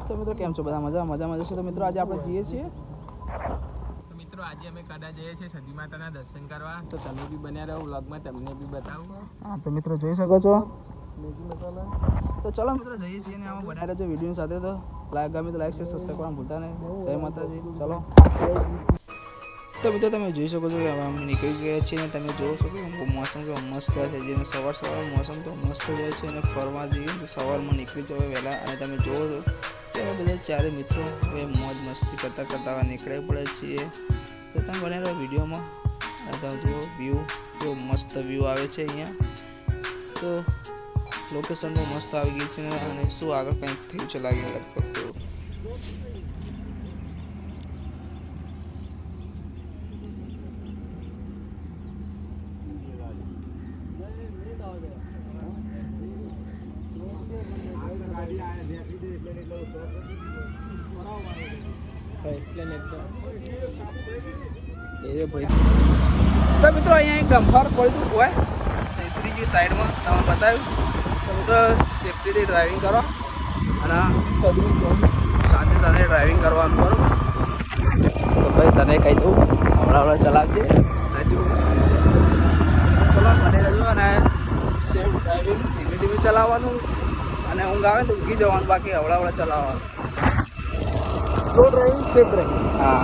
તો મિત્રો કેમ છો બધા? મજામાં જશો? તો મિત્રો આજે આપણે જઈએ છીએ તો મિત્રો આજે અમે કડા જઈએ છીએ સતી માતાના દર્શન કરવા. તો તમે બી બન્યા રહો વ્લોગમાં, તમને બી બતાવું. હા તો મિત્રો જોઈ શકો છો. તો ચલો મિત્રો જઈએ છીએ ને આમાં બનાવી રહેજો વિડીયો સાથે. તો ગમે તો લાઈક શેર સબસ્ક્રાઈબ કરવાનું ભૂલતા નહીં. જય માતાજી. ચલો તો મિત્રો તમે જોઈ શકો છો કે હવે અમે નીકળી ગયા છીએ અને તમે જોવો છો કે મોસમ કેવો મસ્ત છે. જેને સવાર મોસમ તો મસ્ત હોય છે અને ફરવા જઈએ તો સવારમાં નીકળી જવાય વહેલા. અને તમે જોવો છો કે અમે બધા ચારે મિત્રો હવે મોજ મસ્તી કરતા નીકળી પડે છીએ. તો તમે બને રહો વિડીયોમાં. અને તમે જુઓ વ્યૂ કેવો મસ્ત વ્યૂ આવે છે અહીંયા. તો લોકેશન બહુ મસ્ત આવી ગઈ છે અને શું આગળ કંઈક થયું છે લાગે લગભગ તો. તો મિત્રો અહીંયા એક ડમ્ફર પડ્યું હોય ત્રીજી સાઈડમાં તમે બતાવ્યું. તો મિત્રો સેફટીથી ડ્રાઇવિંગ કરો અને સાથે ડ્રાઇવિંગ કરવાનું બરાબર. તો ભાઈ તને કહી દઉં હમણાં ચલાવજે હજુ. ચલો મને રહેજો અને સેફ ડ્રાઇવિંગ ધીમે ચલાવવાનું અને ઊંઘ આવે તો ઊંઘી જવાનું. બાકી હવળા ચલાવવાનું. Slow driving safe driving. હા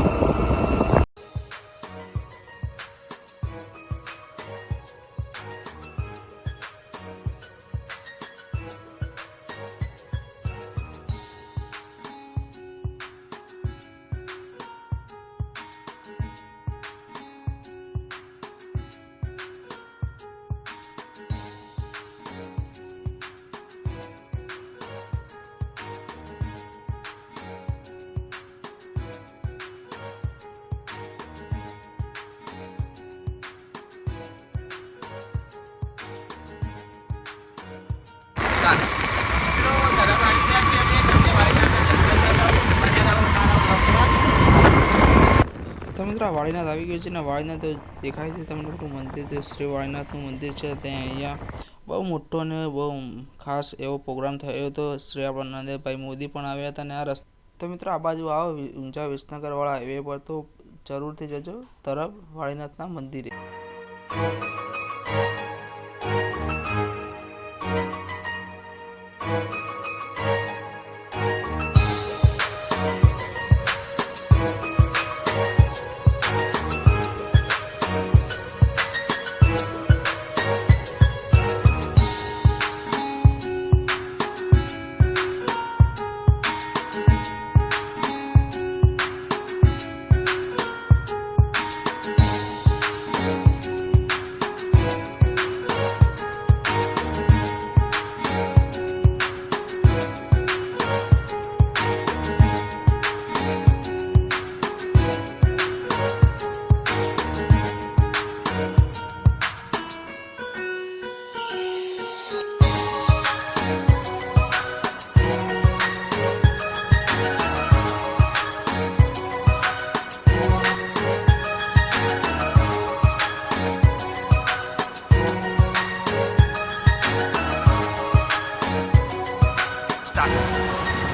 તો મિત્રો વાળીનાથ આવી ગયું છે ને વાળીનાથ તો દેખાય છે તમને મોટું મંદિર છે. શ્રી વાળીનાથનું મંદિર છે. ત્યાં અહીંયા બહુ મોટો અને બહુ ખાસ એવો પ્રોગ્રામ થયો હતો. શ્રી આપણા નરેન્દ્રભાઈ મોદી પણ આવ્યા હતા. અને આ રસ્તા તો મિત્રો આ બાજુ આવો ઊંઝા વિસનગરવાળા હાઈવે પર તો જરૂરથી જજો તરફ વાળીનાથના મંદિરે.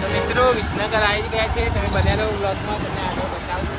તો મિત્રો વિસનગર આવી ગયા છે. તમે બન્યા રહો વ્લોગમાં, તમને આગળ બતાવું.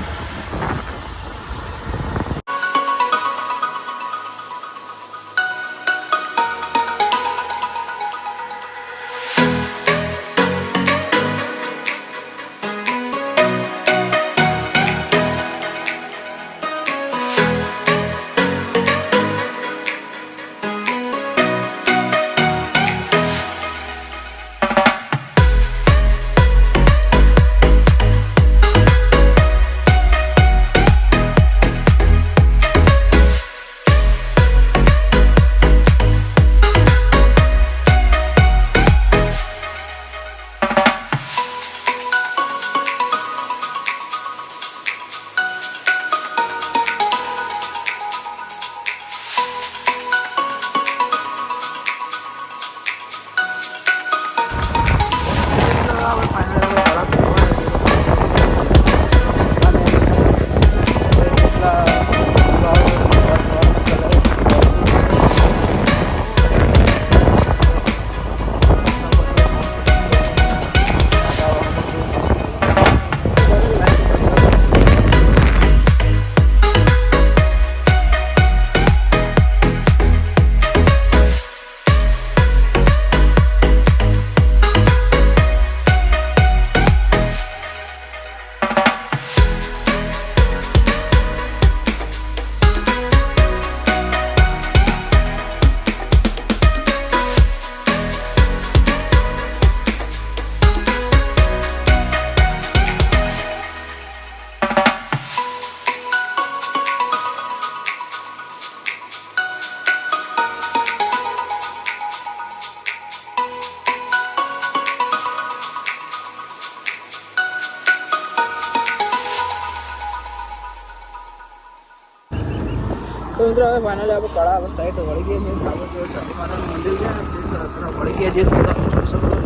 તો મિત્રો હવે ફાઇનલી આપણે કળા આપણે સાઈડ વળી ગયા છીએ. આપણે જે સતી માતાનું મંદિર છે ને તે તરફ વળી ગયા છીએ. તો તમે જોઈ શકો છો.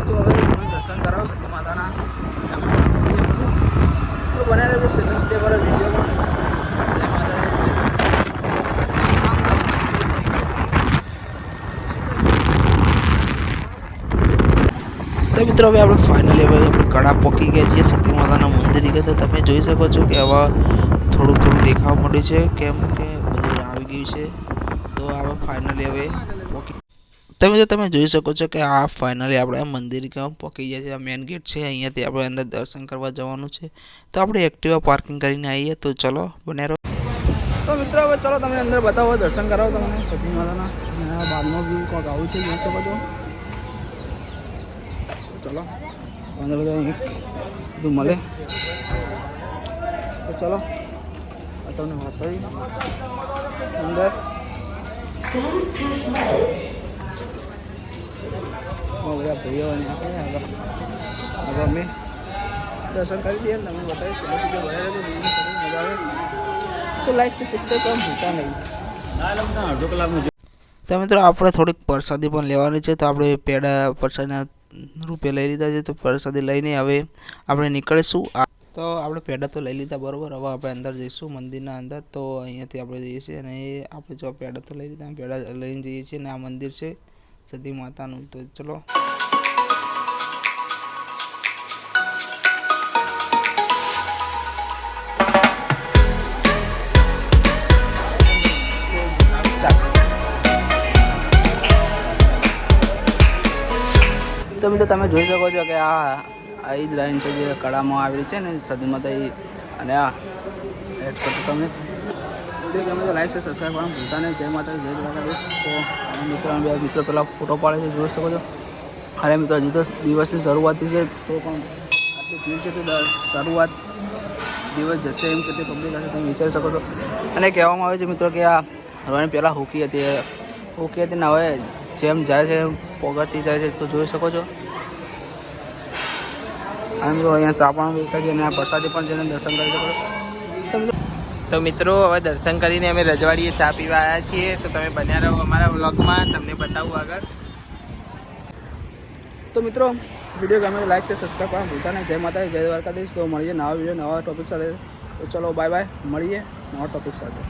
તો હવે તમે દર્શન કરાવો સતી માતાના. તો બને રહેજો છેલ્લે સુધી અમારા વિડીયોમાં. જય માતાજી. તો મિત્રો હવે આપણે ફાઇનલી હવે આપણે કળા પહોંચી ગયા છીએ સતી માતાના મંદિર. તો તમે જોઈ શકો છો કે હવે થોડું દેખાવા મળ્યું છે, કેમ કે બધું આવી ગયું છે. તો હવે ફાઇનલી હવે તમે જોઈ શકો છો કે આ ફાઇનલી આપણે મંદિર પહોંચી ગયા છે. આ મેઇન ગેટ છે, અહીંયાથી આપણે અંદર દર્શન કરવા જવાનું છે. તો આપણે એક્ટિવા પાર્કિંગ કરીને આવીએ. તો ચલો બને રહો. તો મિત્રો હવે ચલો તમને અંદર બતાવો, દર્શન કરાવો તમને સતી માતાના. અને બહારનો વ્યૂ કોઈક આવું છે, જોઈ શકો છો. ચલો અંદર બધા બધું મળે. તો ચલો તમને વાત કરી અંદર. બધા ભાઈઓ અને આપણે આગળ અમે દર્શન કરી દઈએ ને તમે બતાવીશું. મજા આવે તો લાઈક છે, સબસ્ક્રાઈબ કરવાનું ભૂલતા નહીં. અડધો કલાકનું. તો મિત્રો આપણે થોડીક પ્રસાદી પણ લેવાની છે. તો આપણે પેડા પ્રસાદના રૂપે લઈ લીધા છે. તો પ્રસાદી લઈને હવે આપણે નીકળીશું. તો આપણે પેડા તો લઈ લીધા બરાબર. હવે આપણે અંદર જઈશું મંદિરના અંદર. તો અહીંયાથી આપણે જઈએ છીએ અને આપણે જો પેડા તો લઈ લીધા, પેડા લઈને જઈએ છીએ. અને આ મંદિર છે સતી માતાનું. તો ચલો. તો મિત્રો તમે જોઈ શકો છો કે આ જ લાઈન છે જે કળામાં આવેલી છે ને સતી માતા. અને આ એજ કરતો તમે વિડીયો ગમે તો લાઈક છે, સબસ્ક્રાઈબ કરવાનું ભૂલતા નહીં. જય માતા, જય દ્વારકાધીશ. તો બે મિત્રો પેલા ફોટો પાડે છે, જોઈ શકો છો. અરે મિત્રો હજુ તો દિવસની શરૂઆત છે. તો પણ આટલી ભીડ છે તો શરૂઆત દિવસ જશે એમ કેટલી પબ્લિક હશે તમે વિચારી શકો છો. અને કહેવામાં આવે છે મિત્રો કે આ હરવાની પહેલાં હોકી હતી ને હવે જેમ જાય છે એમ પોગળતી જાય છે. તો જોઈ શકો છો. અને મિત્રો અહીંયા ચા પણ વેચાય છે અને આ પ્રસાદી પણ છે, દર્શન કરી શકો છો. તો મિત્રો હવે દર્શન કરીને અમે રજવાડીએ ચા પીવા આવ્યા છીએ. તો તમે બન્યા રહો અમારા વ્લોગમાં, તમને બતાવું આગળ. તો મિત્રો વિડીયો ગમે તો લાઈક છે, સબસ્ક્રાઈબ કરવાનું ભૂલતા નહીં. જય માતા, જય દ્વારકાધીશ. તો મળીએ નવા વિડીયો નવા ટોપિક સાથે. તો ચલો બાય બાય, મળીએ નવા ટોપિક સાથે.